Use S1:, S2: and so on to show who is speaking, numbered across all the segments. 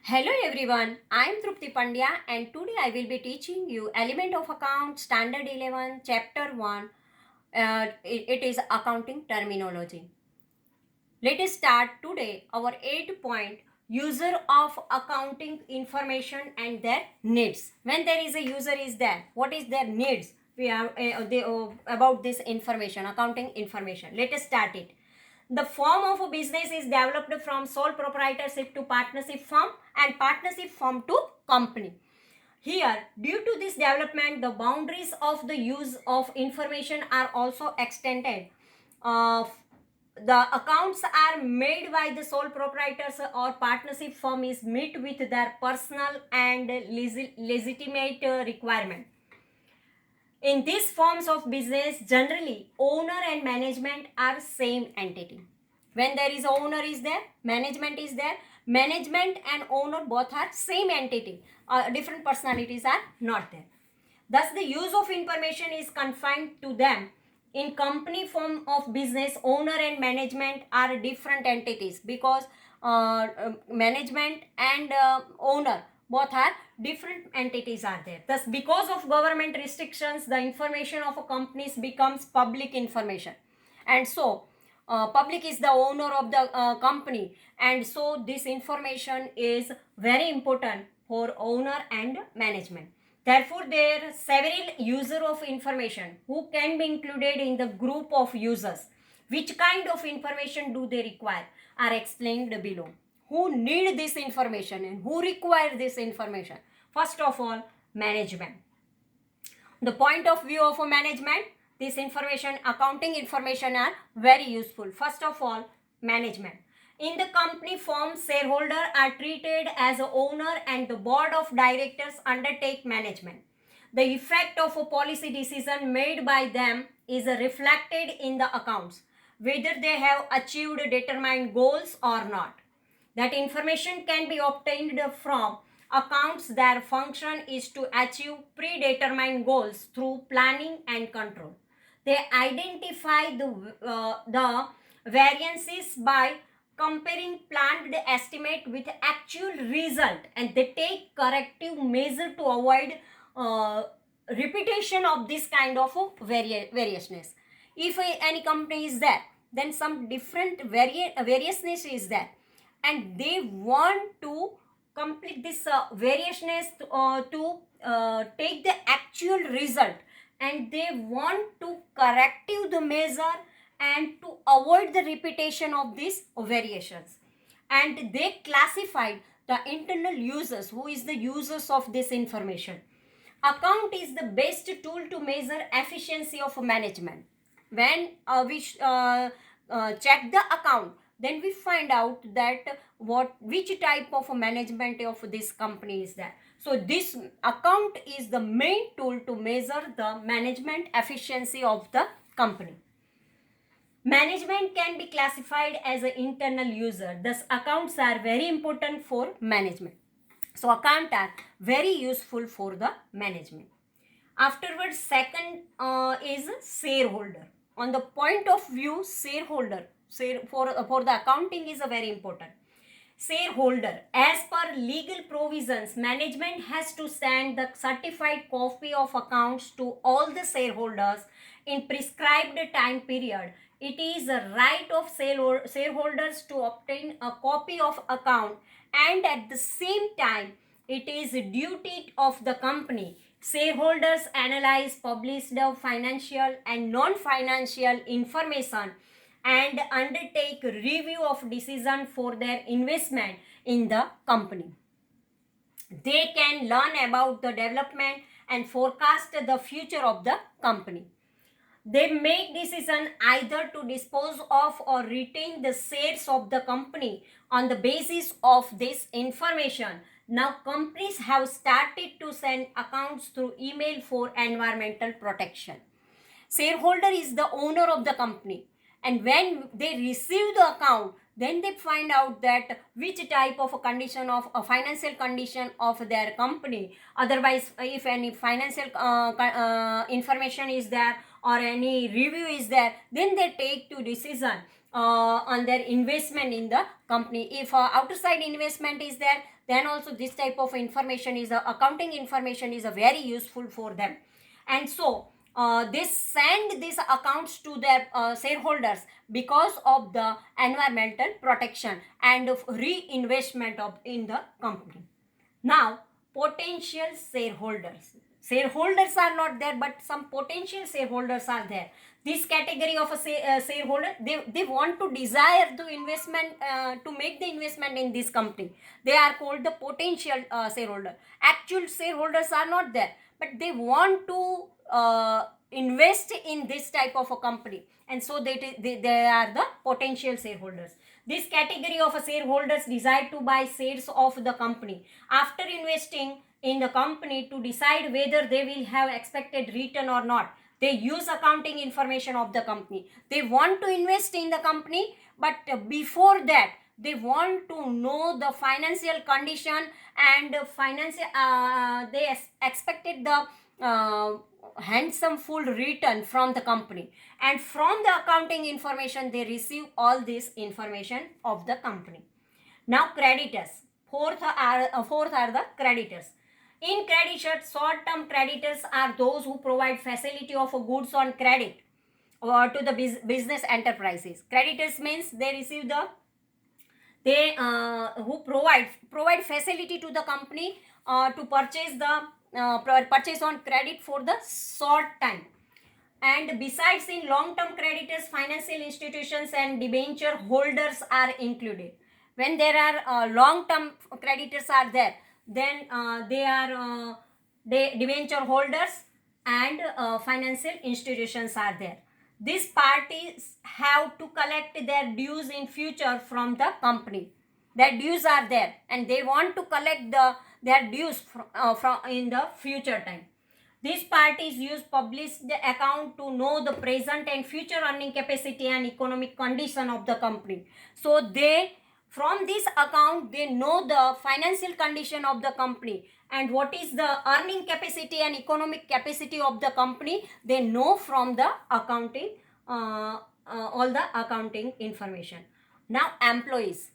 S1: Hello everyone, I am Trupti Pandya and today I will be teaching you Element of Account Standard 11 Chapter 1. It is accounting terminology. Let us start today our 8 point user of accounting information and their needs. When there is a user is there, what is their needs? We are about this information, accounting information. Let us start it. The form of a business is developed from sole proprietorship to partnership firm and partnership firm to company. Here, due to this development, the boundaries of the use of information are also extended. Uh, the accounts are made by the sole proprietors or partnership firm is meet with their personal and legitimate requirement. In these forms of business, generally owner and management are same entity. When there is owner is there, management is there. Management and owner both are same entity. Different personalities are not there. Thus, the use of information is confined to them. In company form of business, owner and management are different entities because management and owner both are different entities are there. Thus, because of government restrictions, the information of a companies becomes public information, and so public is the owner of the company, and so this information is very important for owner and management. Therefore, there are several users of information who can be included in the group of users. Which kind of information do they require are explained below. Who need this information and who require this information? First of all, management. The point of view of a management, this information, accounting information are very useful. First of all, management. In the company form, shareholders are treated as a owner and the board of directors undertake management. The effect of a policy decision made by them is reflected in the accounts, whether they have achieved determined goals or not. That information can be obtained from accounts. Their function is to achieve predetermined goals through planning and control. They identify the variances by comparing planned estimate with actual result, and they take corrective measure to avoid repetition of this kind of variousness. If any company is there, then some different variousness is there, and they want to complete this variousness to take the actual result, and they want to corrective the measure and to avoid the repetition of these variations, and they classified the internal users. Who is the users of this information? Account is the best tool to measure efficiency of management. When we check the account, then we find out that which type of management of this company is there. So this account is the main tool to measure the management efficiency of the company. Management can be classified as an internal user. Thus, accounts are very important for management. So, accounts are very useful for the management. Afterwards, second is shareholder. On the point of view, shareholder for the accounting is a very important. Shareholder, as per legal provisions, management has to send the certified copy of accounts to all the shareholders in prescribed time period. It is a right of shareholders to obtain a copy of account, and at the same time it is a duty of the company. Shareholders analyze published financial and non-financial information and undertake review of decision for their investment in the company. They can learn about the development and forecast the future of the company. They make decision either to dispose of or retain the shares of the company on the basis of this information. Now companies have started to send accounts through email for environmental protection. Shareholder is the owner of the company, and when they receive the account, then they find out that which type of a condition of a financial condition of their company. Otherwise, if any financial information is there or any review is there, then they take to decision on their investment in the company. If outside investment is there, then also this type of information is accounting information is very useful for them. And so they send these accounts to their shareholders because of the environmental protection and of reinvestment of in the company. Now, potential shareholders. Shareholders are not there, but some potential shareholders are there. This category of a shareholder, they want to desire to investment to make the investment in this company. They are called the potential shareholder. Actual shareholders are not there, but they want to invest in this type of a company, and so they are the potential shareholders. This category of shareholders decide to buy shares of the company after investing in the company to decide whether they will have expected return or not. They use accounting information of the company. They want to invest in the company, but before that they want to know the financial condition and financial they expected the handsome full return from the company, and from the accounting information they receive all this information of the company. Now creditors. Fourth are the creditors. In creditors, short-term creditors are those who provide facility of goods on credit or to the business enterprises. Creditors means they receive the they who provide facility to the company to purchase the purchase on credit for the short time. And besides, in long-term creditors, financial institutions and debenture holders are included. When there are long-term creditors are there, then they are debenture holders and financial institutions are there. These parties have to collect their dues in future from the company. Their dues are there, and they want to collect their dues from in the future time. These parties use published account to know the present and future earning capacity and economic condition of the company. So they, from this account, they know the financial condition of the company and what is the earning capacity and economic capacity of the company. They know from the accounting, all the accounting information. Now employees.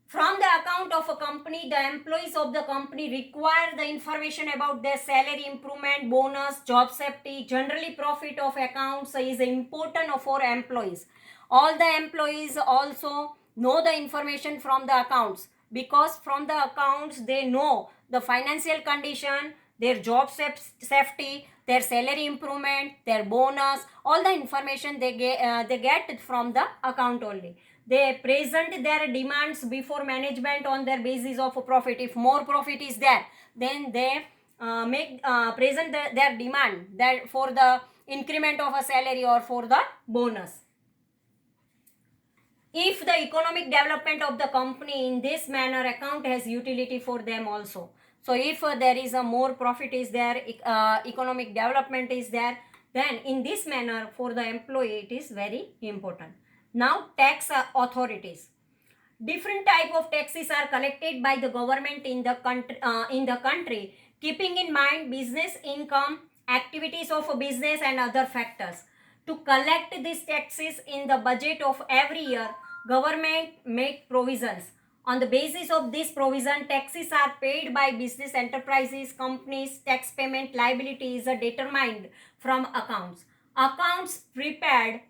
S1: From the account of a company, the employees of the company require the information about their salary improvement, bonus, job safety. Generally, profit of accounts is important for employees. All the employees also know the information from the accounts, because from the accounts they know the financial condition, their job safety, their salary improvement, their bonus. All the information they get from the account only. They present their demands before management on their basis of profit. If more profit is there, then they present their demand that for the increment of a salary or for the bonus. If the economic development of the company in this manner, account has utility for them also. So if there is a more profit is there, economic development is there, then in this manner for the employee it is very important. Now tax authorities. Different type of taxes are collected by the government in the country, keeping in mind business income, activities of a business and other factors. To collect these taxes in the budget of every year, government make provisions. On the basis of this provision, taxes are paid by business enterprises, companies. Tax payment liability is determined from accounts. Accounts prepared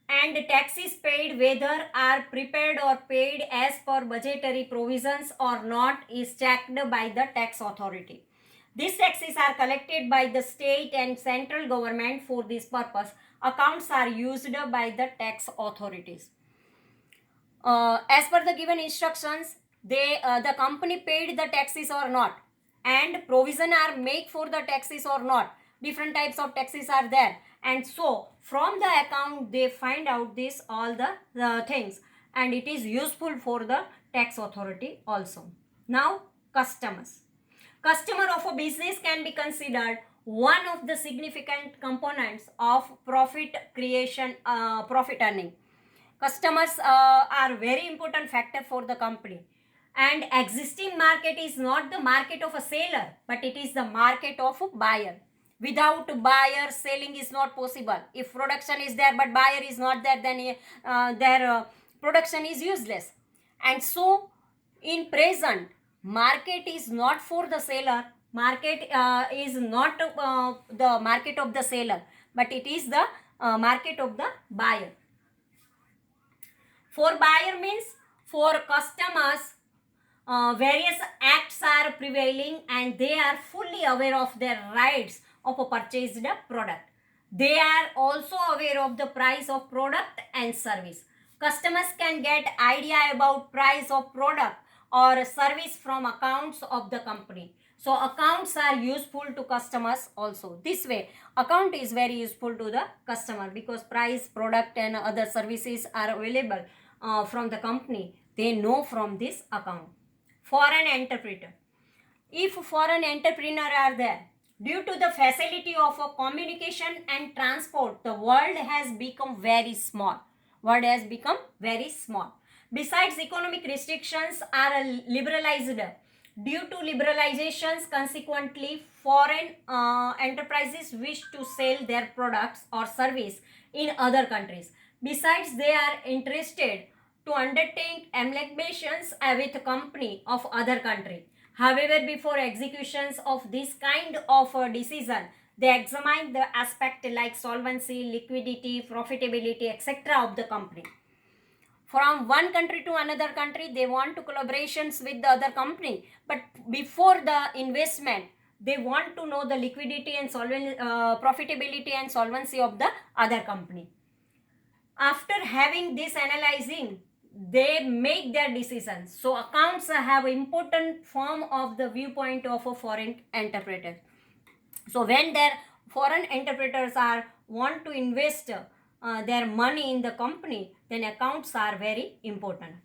S1: and taxes paid, whether are prepared or paid as per budgetary provisions or not, is checked by the tax authority. These taxes are collected by the state and central government. For this purpose, accounts are used by the tax authorities. As per the given instructions, the company paid the taxes or not, and provision are made for the taxes or not. Different types of taxes are there, and so from the account they find out this all the things, and it is useful for the tax authority also. Now customers. Customer of a business can be considered one of the significant components of profit creation, profit earning. Customers are very important factor for the company, and existing market is not the market of a seller, but it is the market of a buyer. Without buyer, selling is not possible. If production is there but buyer is not there, then their production is useless. And so in present, market is not for the seller. Market is not the market of the seller, but it is the market of the buyer. For buyer means for customers, various acts are prevailing and they are fully aware of their rights of a purchased product. They are also aware of the price of product and service. Customers can get idea about price of product or service from accounts of the company. So accounts are useful to customers also. This way, account is very useful to the customer because price, product and other services are available from the company. They know from this account. Foreign interpreter. If foreign entrepreneur are there, due to the facility of a communication and transport, the world has become very small. World has become very small. Besides, economic restrictions are liberalized. Due to liberalizations, consequently, foreign enterprises wish to sell their products or service in other countries. Besides, they are interested to undertake amalgamations with a company of other country. However, before executions of this kind of decision, they examine the aspect like solvency, liquidity, profitability, etc. of the company. From one country to another country, they want to collaborations with the other company. But before the investment, they want to know the liquidity and profitability and solvency of the other company. After having this analyzing, they make their decisions. So accounts have important form of the viewpoint of a foreign interpreter. So when their foreign interpreters are want to invest their money in the company, then accounts are very important.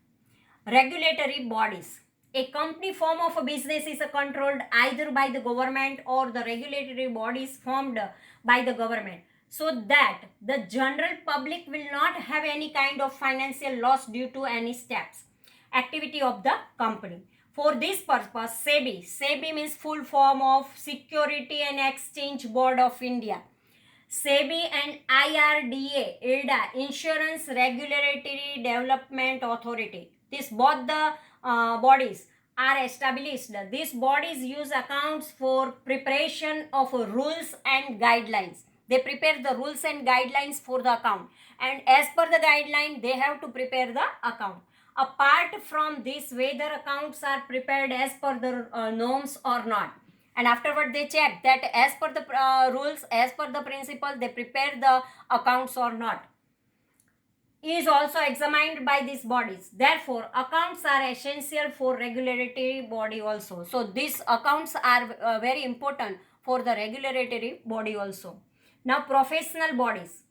S1: Regulatory bodies. A company form of a business is controlled either by the government or the regulatory bodies formed by the government, so that the general public will not have any kind of financial loss due to any steps, activity of the company. For this purpose, SEBI means full form of Security and Exchange Board of India. SEBI and IRDA, Insurance Regulatory Development Authority. This both the bodies are established. These bodies use accounts for preparation of rules and guidelines. They prepare the rules and guidelines for the account, and as per the guideline, they have to prepare the account. Apart from this, whether accounts are prepared as per the norms or not, and afterward they check that as per the rules, as per the principle, they prepare the accounts or not, is also examined by these bodies. Therefore, accounts are essential for regulatory body also. So these accounts are very important for the regulatory body also. Now, professional bodies.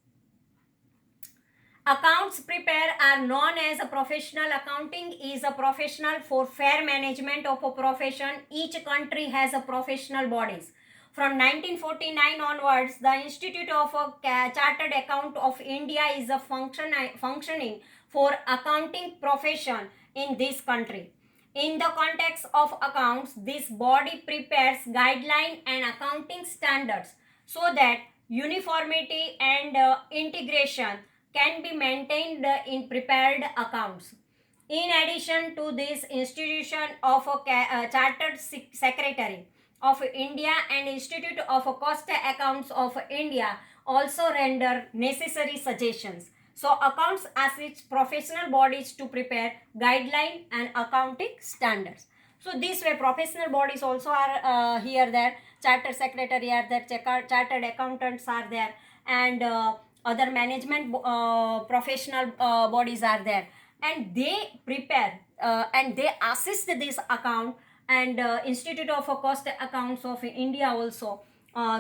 S1: Accounts prepare are known as a professional. Accounting is a professional for fair management of a profession. Each country has a professional bodies. From 1949 onwards, the Institute of Chartered Account of India is a functioning for accounting profession in this country. In the context of accounts, this body prepares guideline and accounting standards so that uniformity and integration can be maintained in prepared accounts. In addition to this, institution of a chartered secretary of India and Institute of Cost Accounts of India also render necessary suggestions. So accounts assist professional bodies to prepare guideline and accounting standards. So this way professional bodies also are here there. Chartered secretary are there, chartered accountants are there, and other management professional bodies are there, and they prepare and they assist this account, and Institute of Cost Accounts of India also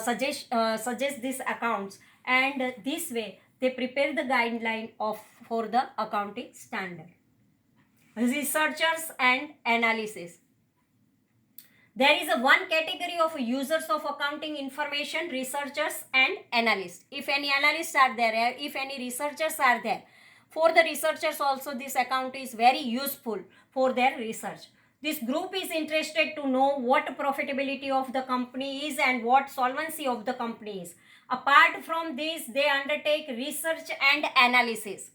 S1: suggest these accounts, and this way they prepare the guideline of for the accounting standard. Researchers and analysis. There is a one category of users of accounting information, researchers and analysts. If any analysts are there, if any researchers are there, for the researchers also this account is very useful for their research. This group is interested to know what profitability of the company is and what solvency of the company is. Apart from this, they undertake research and analysis.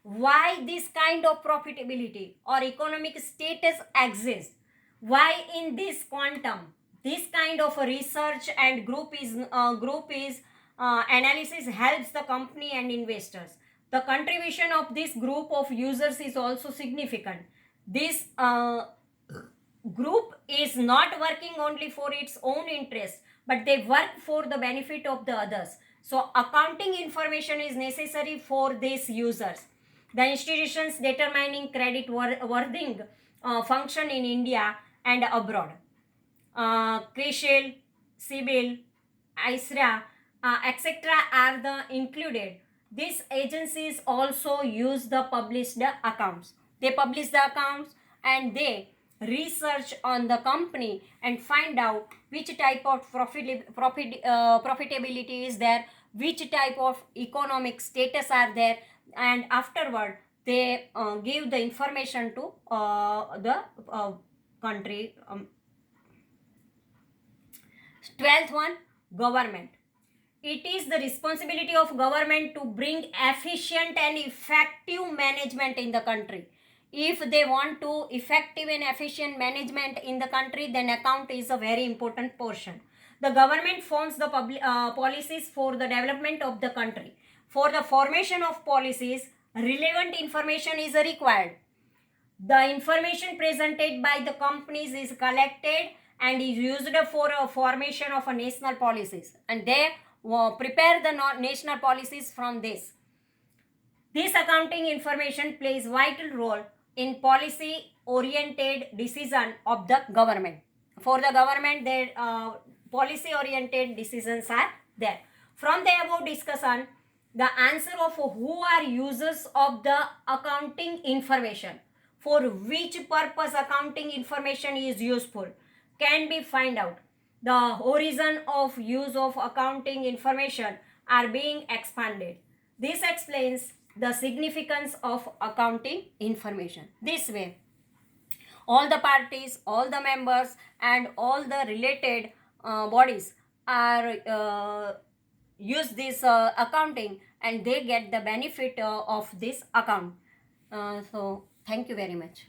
S1: Why this kind of profitability or economic status exists? Why in this quantum? This kind of a research and group is analysis helps the company and investors. The contribution of this group of users is also significant. This group is not working only for its own interest, but they work for the benefit of the others. So accounting information is necessary for these users. The institutions determining credit worthing function in India and abroad. CRISIL, CIBIL, ISRA, etc. are the included. These agencies also use the published accounts. They publish the accounts and they research on the company and find out which type of profitability is there, which type of economic status are there, and afterward they give the information to the country. 12th one, government. It is the responsibility of government to bring efficient and effective management in the country. If they want to effective and efficient management in the country, then account is a very important portion. The government forms the policies for the development of the country. For the formation of policies, relevant information is required. The information presented by the companies is collected and is used for a formation of a national policies, and they prepare the national policies from this. This accounting information plays vital role in policy oriented decision of the government. For the government, their policy oriented decisions are there. From the above discussion, the answer of who are users of the accounting information, for which purpose accounting information is useful, can be find out. The horizon of use of accounting information are being expanded. This explains the significance of accounting information. This way, all the parties, all the members, and all the related bodies are use this accounting, and they get the benefit of this account. So thank you very much.